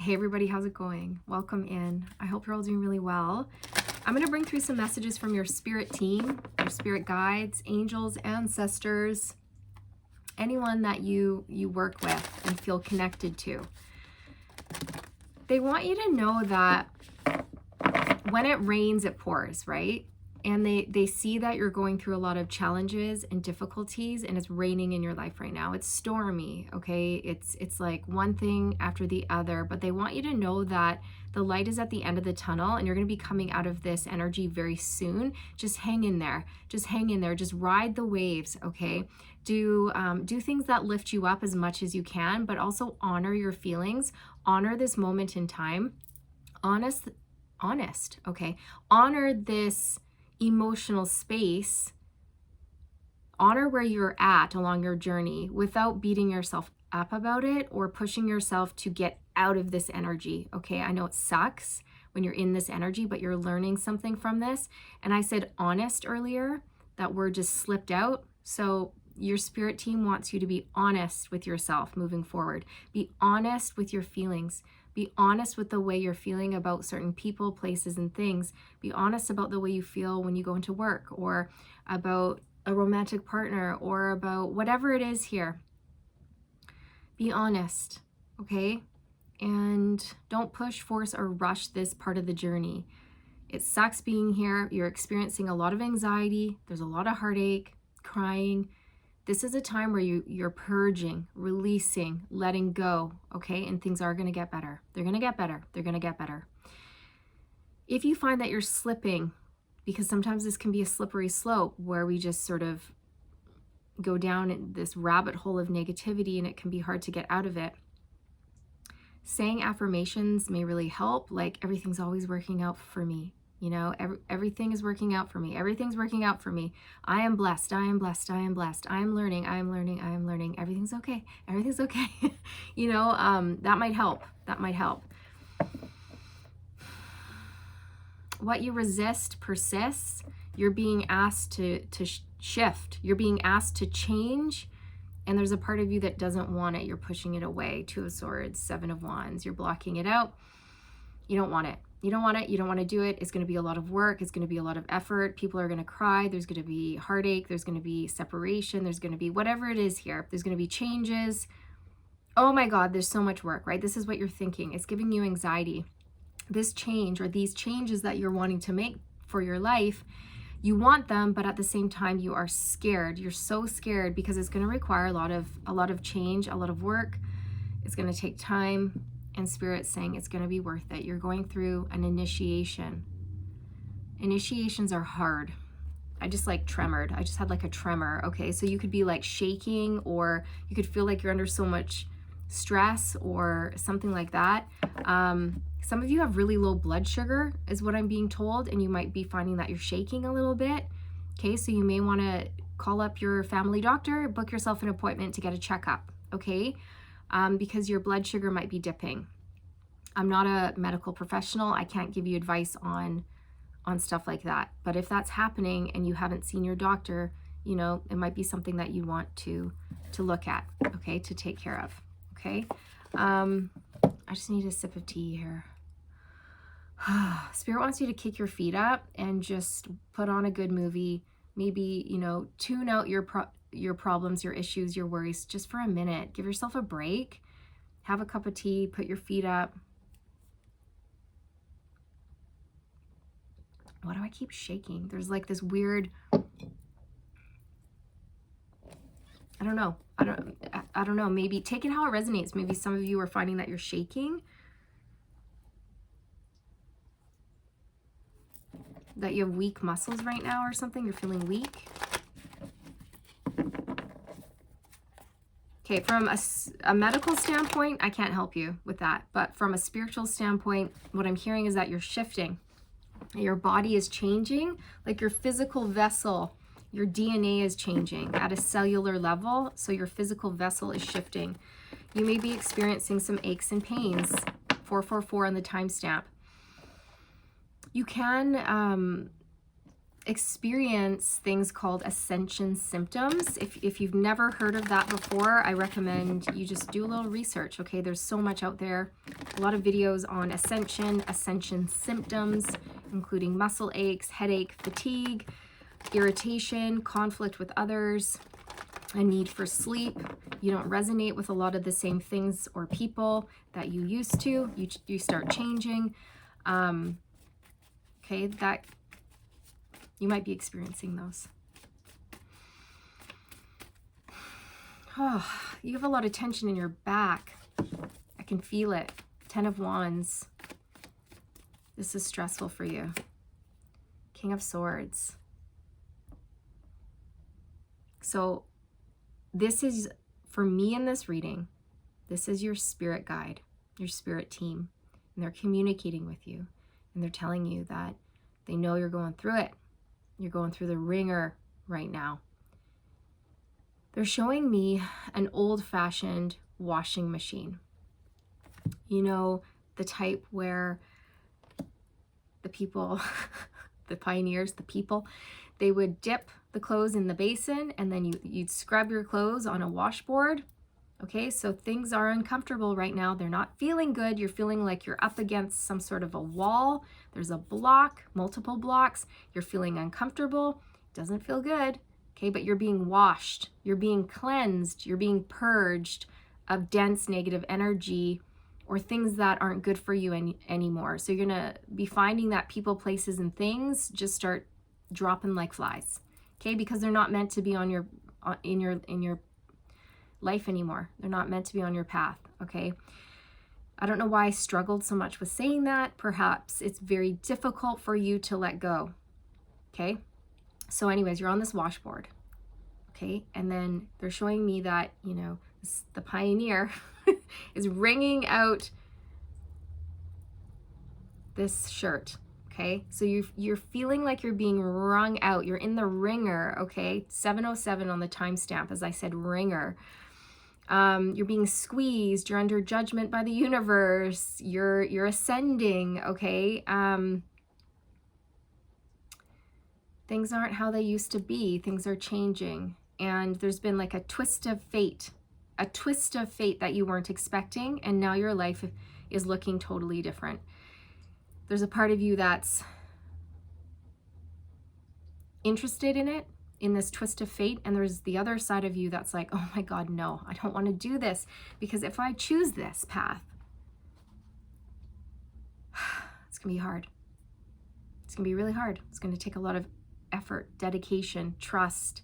Hey everybody, how's it going? Welcome in. I hope you're all doing really well. I'm going to bring through some messages from your spirit team, your spirit guides, angels, ancestors, anyone that you work with and feel connected to. They want you to know that when it rains, it pours, right? And they see that you're going through a lot of challenges and difficulties, and it's raining in your life right now. It's stormy, okay? It's like one thing after the other, but they want you to know that the light is at the end of the tunnel, and you're going to be coming out of this energy very soon. Just hang in there. Just hang in there. Just ride the waves, okay? Do things that lift you up as much as you can, but also honor your feelings. Honor this moment in time. Honest, okay? Honor this emotional space. Honor where you're at along your journey without beating yourself up about it or pushing yourself to get out of this energy. Okay, I know it sucks when you're in this energy, but you're learning something from this. And I said honest earlier, that word just slipped out. So your spirit team wants you to be honest with yourself moving forward. Be honest with your feelings. Be honest with the way you're feeling about certain people, places, and things. Be honest about the way you feel when you go into work, or about a romantic partner, or about whatever it is here. Be honest, okay? And don't push, force, or rush this part of the journey. It sucks being here. You're experiencing a lot of anxiety. There's a lot of heartache, crying. This is a time where you're purging, releasing, letting go, okay? And things are going to get better. They're going to get better. They're going to get better. If you find that you're slipping, because sometimes this can be a slippery slope where we just sort of go down in this rabbit hole of negativity and it can be hard to get out of it. Saying affirmations may really help, like everything's always working out for me. You know, everything is working out for me. Everything's working out for me. I am blessed. I am blessed. I am blessed. I am learning. I am learning. I am learning. Everything's okay. Everything's okay. You know, that might help. That might help. What you resist persists. You're being asked to shift. You're being asked to change. And there's a part of you that doesn't want it. You're pushing it away. 2 of Swords, 7 of Wands. You're blocking it out. You don't want it. You don't want it. You don't want to do it. It's going to be a lot of work. It's going to be a lot of effort. People are going to cry. There's going to be heartache. There's going to be separation. There's going to be whatever it is here. There's going to be changes. Oh my God, there's so much work, right? This is what you're thinking. It's giving you anxiety. This change, or these changes that you're wanting to make for your life, you want them, but at the same time you are scared. You're so scared because it's going to require a lot of change, a lot of work. It's going to take time. And Spirit's saying it's going to be worth it. You're going through an initiation. Initiations are hard. I just like tremored. I just had like a tremor. Okay, so you could be like shaking, or you could feel like you're under so much stress or something like that. Some of you have really low blood sugar is what I'm being told, and you might be finding that you're shaking a little bit. Okay, so you may want to call up your family doctor, book yourself an appointment to get a checkup. Okay. Because your blood sugar might be dipping. I'm not a medical professional. I can't give you advice on stuff like that. But if that's happening and you haven't seen your doctor, you know, it might be something that you want to look at, okay, to take care of, okay? I just need a sip of tea here. Spirit wants you to kick your feet up and just put on a good movie. Maybe, you know, tune out your problems, your issues, your worries, just for a minute. Give yourself a break. Have a cup of tea, put your feet up. Why do I keep shaking? There's like this weird, I don't know. I don't know. Maybe take it how it resonates. Maybe some of you are finding that you're shaking, that you have weak muscles right now or something. You're feeling weak. Okay, from a medical standpoint, I can't help you with that. But from a spiritual standpoint, what I'm hearing is that you're shifting. Your body is changing, like your physical vessel, your DNA is changing at a cellular level. So your physical vessel is shifting. You may be experiencing some aches and pains. 444 on the timestamp. You can experience things called ascension symptoms. If you've never heard of that before, I recommend you just do a little research, okay? There's so much out there. A lot of videos on ascension symptoms, including muscle aches, headache, fatigue, irritation, conflict with others, a need for sleep. You don't resonate with a lot of the same things or people that you used to. You start changing. Okay, that you might be experiencing those. Oh, you have a lot of tension in your back. I can feel it. 10 of Wands. This is stressful for you. King of Swords. So this is, for me in this reading, this is your spirit guide, your spirit team. And they're communicating with you. And they're telling you that they know you're going through it. You're going through the ringer right now. They're showing me an old-fashioned washing machine. You know, the type where the people, the pioneers, the people, they would dip the clothes in the basin and then you'd scrub your clothes on a washboard. Okay, so things are uncomfortable right now. They're not feeling good. You're feeling like you're up against some sort of a wall. There's a block, multiple blocks. You're feeling uncomfortable. Doesn't feel good. Okay, but you're being washed. You're being cleansed. You're being purged of dense negative energy or things that aren't good for you anymore. So you're gonna be finding that people, places, and things just start dropping like flies. Okay, because they're not meant to be on your in your life anymore. They're not meant to be on your path. Okay, I don't know why I struggled so much with saying that. Perhaps it's very difficult for you to let go. Okay, so anyways, you're on this washboard. Okay, and then they're showing me that, you know, the pioneer is wringing out this shirt. Okay, so you're feeling like you're being wrung out. You're in the ringer. Okay, 7:07 on the timestamp, as I said, ringer. You're being squeezed. You're under judgment by the universe. You're ascending. Okay, things aren't how they used to be. Things are changing, and there's been like a twist of fate that you weren't expecting, and now your life is looking totally different. There's a part of you that's interested in it, in this twist of fate, and there's the other side of you that's like, oh my God, no, I don't want to do this, because if I choose this path, it's gonna be hard. It's gonna be really hard. It's gonna take a lot of effort, dedication, trust,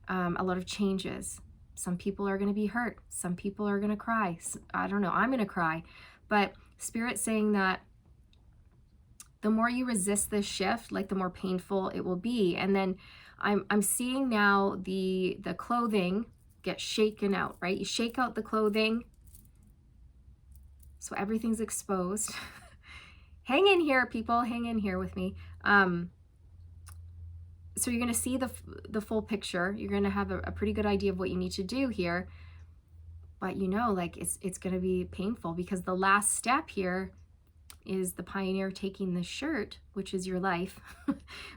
a lot of changes. Some people are gonna be hurt. Some people are gonna cry. I don't know, I'm gonna cry. But Spirit's saying that the more you resist this shift, like the more painful it will be. And then I'm seeing now the clothing get shaken out, right? You shake out the clothing, so everything's exposed. Hang in here, people. Hang in here with me. So you're going to see the full picture. You're going to have a pretty good idea of what you need to do here. But you know, like it's going to be painful, because the last step here is the pioneer taking the shirt, which is your life,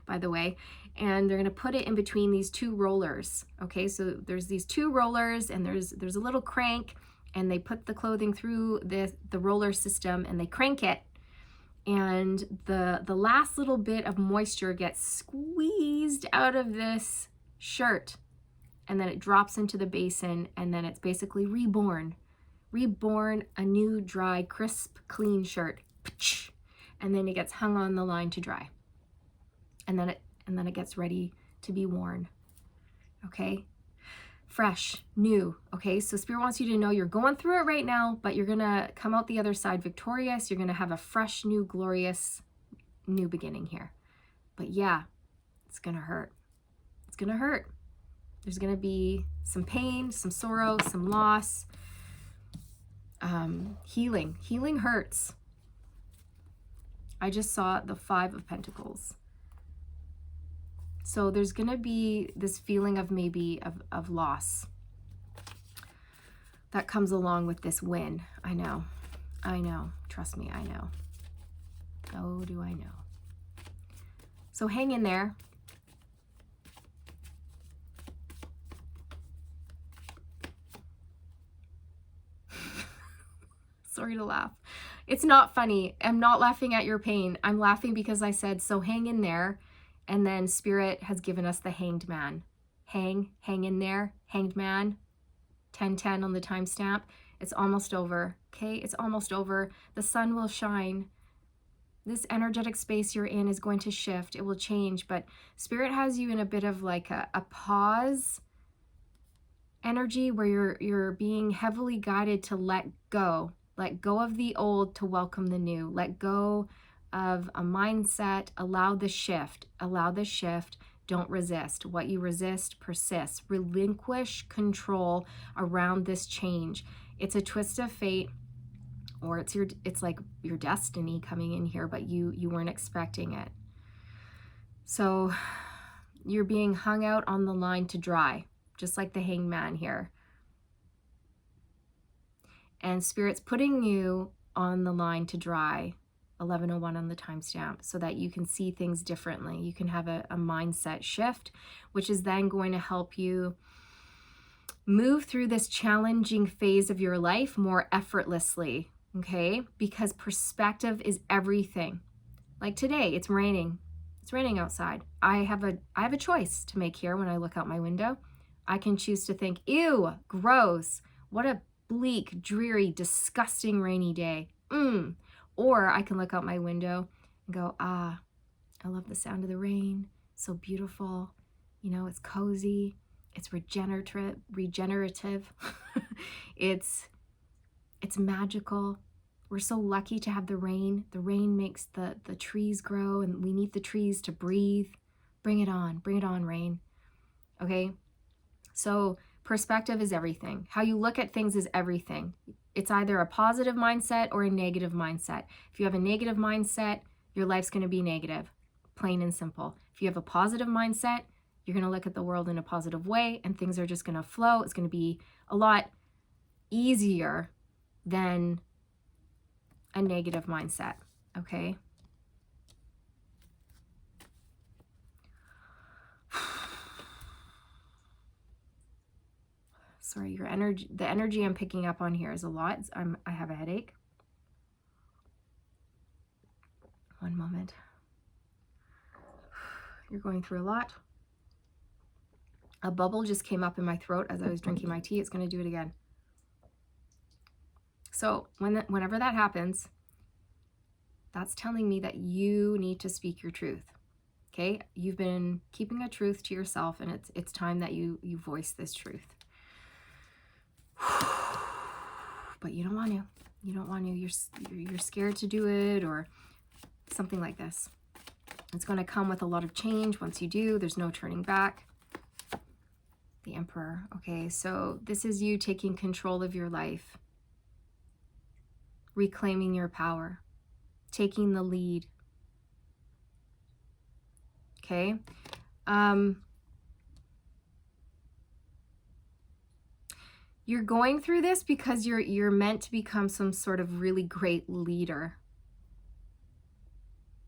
by the way, and they're going to put it in between these two rollers. Okay, so there's these two rollers, and there's a little crank, and they put the clothing through the roller system, and they crank it, and the last little bit of moisture gets squeezed out of this shirt, and then it drops into the basin, and then it's basically reborn, a new, dry, crisp, clean shirt. And then it gets hung on the line to dry, and then it gets ready to be worn. Okay, fresh, new. Okay, so Spirit wants you to know you're going through it right now, but you're gonna come out the other side victorious. You're gonna have a fresh, new, glorious new beginning here. But yeah, it's gonna hurt. It's gonna hurt. There's gonna be some pain, some sorrow, some loss. Healing hurts. I just saw the 5 of Pentacles. So there's going to be this feeling of maybe of loss that comes along with this win. I know. Trust me, I know. Oh, do I know. So hang in there. Sorry to laugh. It's not funny. I'm not laughing at your pain. I'm laughing because I said, so hang in there. And then Spirit has given us the hanged man. Hang in there, hanged man, 10:10 on the timestamp. It's almost over, okay? It's almost over. The sun will shine. This energetic space you're in is going to shift. It will change, but Spirit has you in a bit of like a pause energy where you're being heavily guided to let go. Let go of the old to welcome the new. Let go of a mindset. Allow the shift. Allow the shift. Don't resist. What you resist persists. Relinquish control around this change. It's a twist of fate, or it's like your destiny coming in here, but you weren't expecting it. So you're being hung out on the line to dry, just like the hanged man here. And Spirit's putting you on the line to dry, 11:01 on the timestamp, so that you can see things differently. You can have a mindset shift, which is then going to help you move through this challenging phase of your life more effortlessly, okay? Because perspective is everything. Like today, it's raining. It's raining outside. I have a choice to make here when I look out my window. I can choose to think, ew, gross. What a bleak, dreary, disgusting rainy day. Or I can look out my window and go, I love the sound of the rain. So beautiful. You know, it's cozy. It's regenerative. It's magical. We're so lucky to have the rain. The rain makes the trees grow, and we need the trees to breathe. Bring it on, rain. Okay? So perspective is everything. How you look at things is everything. It's either a positive mindset or a negative mindset. If you have a negative mindset, your life's going to be negative, plain and simple. If you have a positive mindset, you're going to look at the world in a positive way, and things are just going to flow. It's going to be a lot easier than a negative mindset, okay? Sorry, the energy I'm picking up on here is a lot. I have a headache. One moment. You're going through a lot. A bubble just came up in my throat as I was drinking my tea. It's going to do it again. So whenever that happens, that's telling me that you need to speak your truth. Okay? You've been keeping a truth to yourself, and it's time that you voice this truth. But you don't want to. You don't want to. You're scared to do it, or something like this. It's going to come with a lot of change. Once you do, there's no turning back. The Emperor. Okay, so this is you taking control of your life, reclaiming your power, taking the lead. Okay. You're going through this because you're meant to become some sort of really great leader.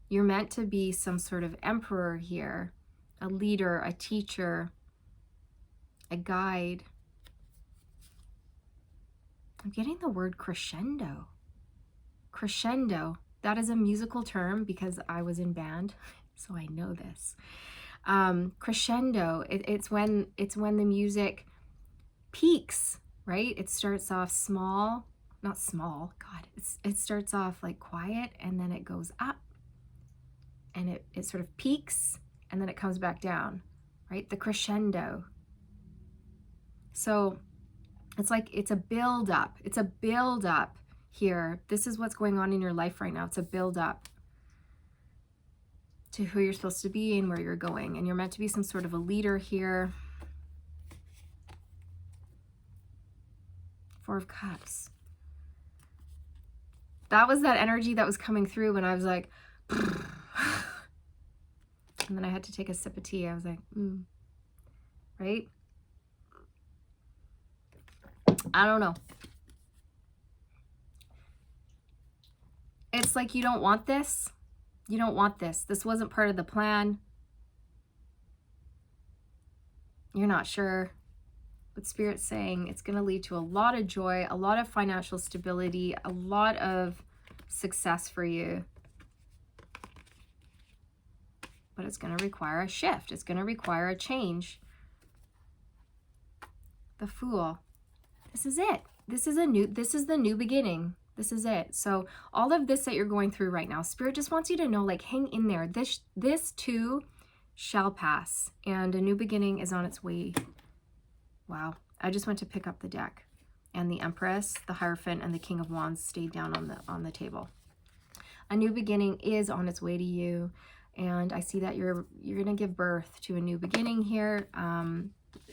You're meant to be some sort of emperor here, a leader, a teacher, a guide. I'm getting the word crescendo. Crescendo. That is a musical term because I was in band, so I know this. Crescendo. It's when the music peaks, right? It starts off small, not small, God. It starts off like quiet, and then it goes up, and it sort of peaks, and then it comes back down, right? The crescendo. So it's like it's a build up. It's a build up here. This is what's going on in your life right now. It's a build up to who you're supposed to be and where you're going. And you're meant to be some sort of a leader here. Four of Cups. That was that energy that was coming through when I was like, and then I had to take a sip of tea. I was like, right? I don't know. It's like you don't want this. You don't want this. This wasn't part of the plan. You're not sure. But Spirit's saying it's going to lead to a lot of joy, a lot of financial stability, a lot of success for you. But it's going to require a shift. It's going to require a change. The Fool. This is it. This is the new beginning. This is it. So all of this that you're going through right now, Spirit just wants you to know, like, hang in there. This too shall pass, and a new beginning is on its way. Wow. I just went to pick up the deck, and the Empress, the Hierophant, and the King of Wands stayed down on the table. A new beginning is on its way to you, and I see that you're going to give birth to a new beginning here.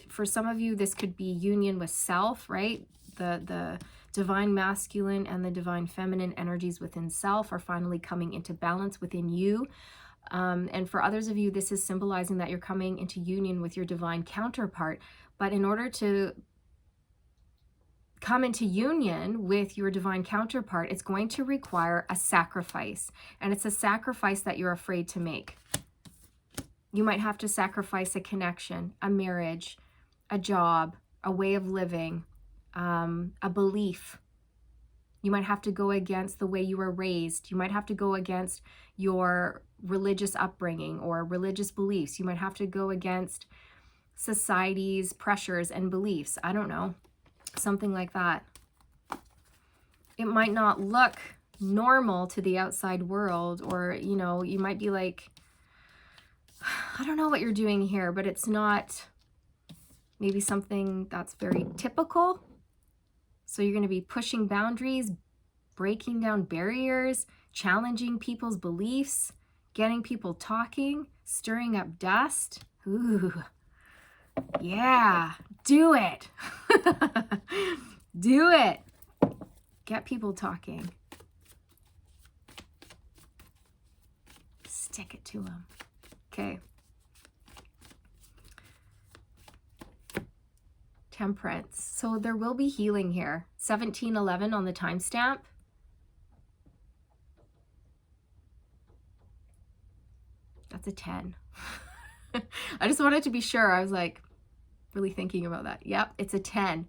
For some of you, this could be union with self, right? The divine masculine and the divine feminine energies within self are finally coming into balance within you. And for others of you, this is symbolizing that you're coming into union with your divine counterpart. But in order to come into union with your divine counterpart, it's going to require a sacrifice. And it's a sacrifice that you're afraid to make. You might have to sacrifice a connection, a marriage, a job, a way of living, a belief. You might have to go against the way you were raised. You might have to go against your religious upbringing or religious beliefs. You might have to go against society's pressures and beliefs. I don't know. Something like that. It might not look normal to the outside world, or, you know, you might be like, I don't know what you're doing here, but it's not maybe something that's very typical. So you're going to be pushing boundaries, breaking down barriers, challenging people's beliefs, getting people talking, stirring up dust. Ooh, yeah, do it. Do it. Get people talking. Stick it to them. Okay. Temperance. So there will be healing here. 1711 on the timestamp. That's a 10. I just wanted to be sure. I was like really thinking about that. Yep, it's a 10.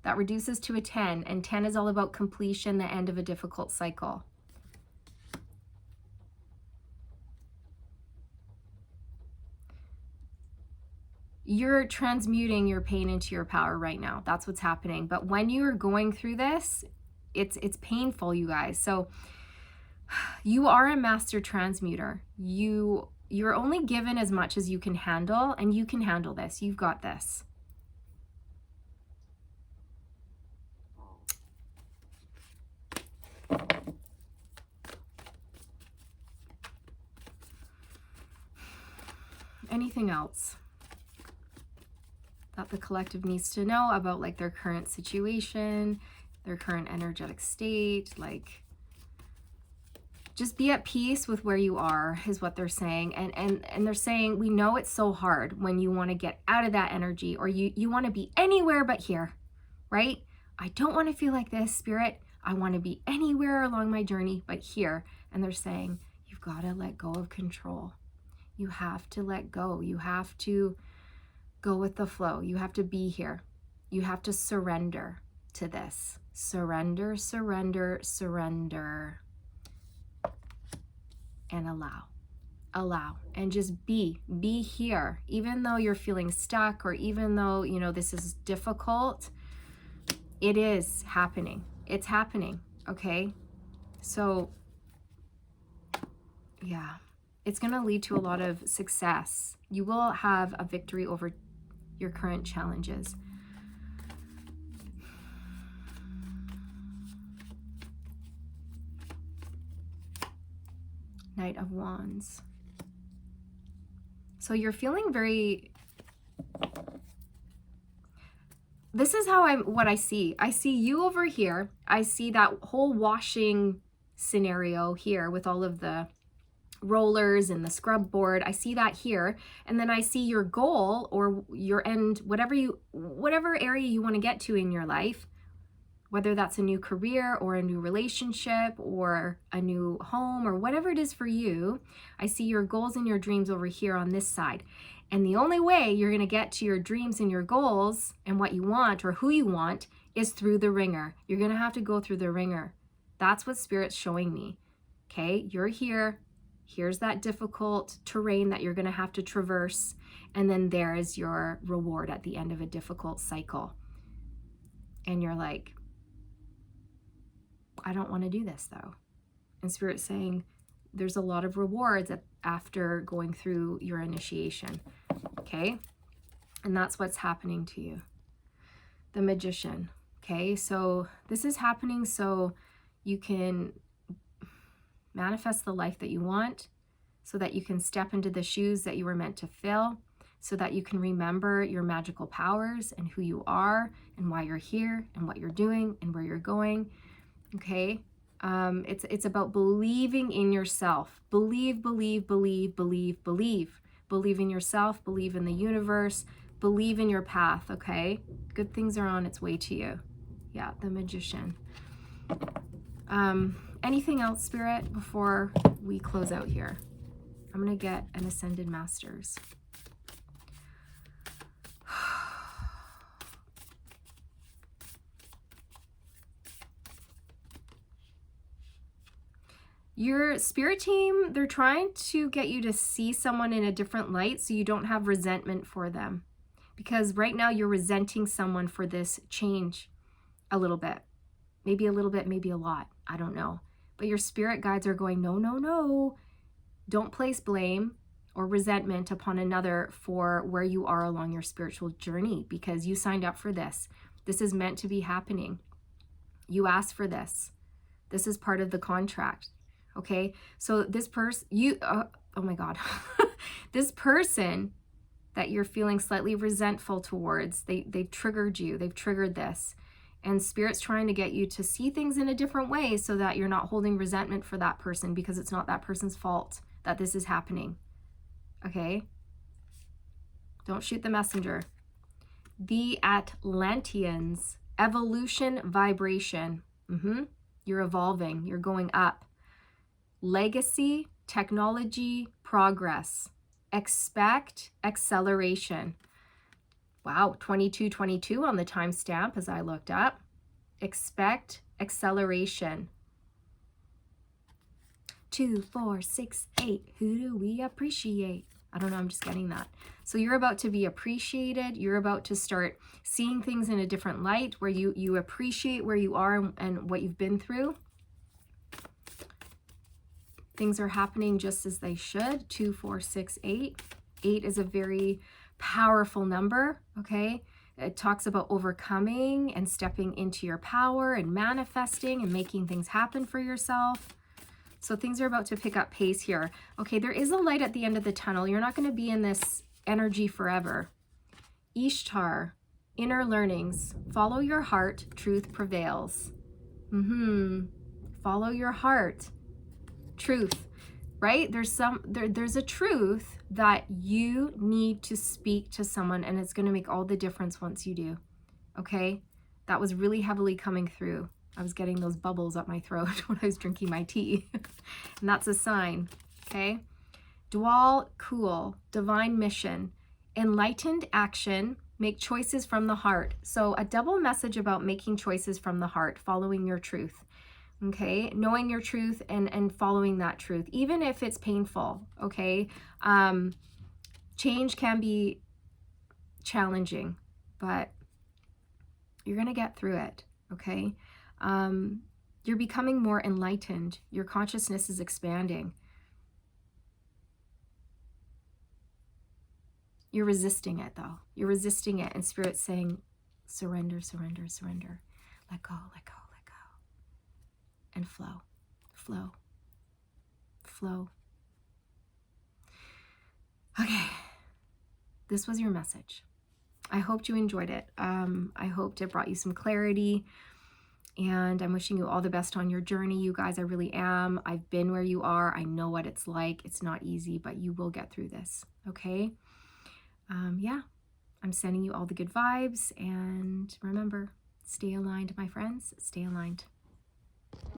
That reduces to a 10. And 10 is all about completion, the end of a difficult cycle. You're transmuting your pain into your power right now. That's what's happening. But when you are going through this, it's painful, you guys. So you are a master transmuter. You're only given as much as you can handle, and you can handle this. You've got this. Anything else that the collective needs to know about, like, their current situation, their current energetic state? Like, just be at peace with where you are is what they're saying. And they're saying, we know it's so hard when you want to get out of that energy, or you want to be anywhere but here, right? I don't want to feel like this, Spirit. I want to be anywhere along my journey but here. And they're saying, you've got to let go of control. You have to let go. You have to go with the flow. You have to be here. You have to surrender to this. Surrender, surrender, surrender. And allow, and just be here. Even though you're feeling stuck, or even though, you know, this is difficult, it is happening. It's happening. Okay. So yeah, it's going to lead to a lot of success. You will have a victory over your current challenges. Knight of Wands. So you're feeling very, this is what I see. I see you over here. I see that whole washing scenario here with all of the rollers and the scrub board. I see that here. And then I see your goal, or your end, whatever area you want to get to in your life, whether that's a new career or a new relationship or a new home or whatever it is for you. I see your goals and your dreams over here on this side. And the only way you're going to get to your dreams and your goals and what you want or who you want is through the ringer. You're going to have to go through the ringer. That's what Spirit's showing me. Okay, you're here. Here's that difficult terrain that you're going to have to traverse. And then there is your reward at the end of a difficult cycle. And you're like, I don't want to do this though. And Spirit's saying there's a lot of rewards after going through your initiation. Okay, and that's what's happening to you. The Magician. Okay, so this is happening so you can manifest the life that you want, so that you can step into the shoes that you were meant to fill, so that you can remember your magical powers and who you are and why you're here and what you're doing and where you're going. Okay, it's about believing in yourself. Believe, believe, believe, believe, believe. Believe in yourself, believe in the universe, believe in your path, okay? Good things are on its way to you. Yeah, the Magician. Anything else, Spirit, before we close out here? I'm going to get an Ascended Masters. Your spirit team, they're trying to get you to see someone in a different light so you don't have resentment for them. Because right now you're resenting someone for this change a little bit. Maybe a little bit, maybe a lot. I don't know. But your spirit guides are going, no, no, no. Don't place blame or resentment upon another for where you are along your spiritual journey, because you signed up for this. This is meant to be happening. You asked for this. This is part of the contract. Okay, so this person, oh my God, this person that you're feeling slightly resentful towards, they've triggered you, they've triggered this. And Spirit's trying to get you to see things in a different way so that you're not holding resentment for that person, because it's not that person's fault that this is happening. Okay, don't shoot the messenger. The Atlanteans, evolution, vibration. You're evolving, you're going up. Legacy, technology, progress. Expect acceleration. Wow, 2222 on the timestamp as I looked up. Expect acceleration. 2, 4, 6, 8. Who do we appreciate? I don't know, I'm just getting that. So you're about to be appreciated. You're about to start seeing things in a different light where you appreciate where you are and what you've been through. Things are happening just as they should. 2, 4, 6, 8. 8 is a very powerful number, okay? It talks about overcoming and stepping into your power and manifesting and making things happen for yourself. So things are about to pick up pace here. Okay, there is a light at the end of the tunnel. You're not going to be in this energy forever. Ishtar, inner learnings. Follow your heart, truth prevails. Follow your heart. Truth, right? There's a truth that you need to speak to someone, and it's going to make all the difference once you do. Okay, that was really heavily coming through. I was getting those bubbles up my throat when I was drinking my tea, and that's a sign. Okay, Dwal Kul, divine mission, enlightened action, make choices from the heart. So a double message about making choices from the heart, following your truth. Okay, knowing your truth and following that truth, even if it's painful. Okay, change can be challenging, but you're gonna get through it. Okay, you're becoming more enlightened. Your consciousness is expanding. You're resisting it though. You're resisting it, and Spirit's saying, surrender, surrender, surrender. Let go, let go. And flow, flow, flow. Okay, this was your message. I hoped you enjoyed it. I hoped it brought you some clarity, and I'm wishing you all the best on your journey, you guys. I really am. I've been where you are. I know what it's like. It's not easy, but you will get through this, okay? Yeah, I'm sending you all the good vibes, and remember, Stay aligned, my friends. Stay aligned.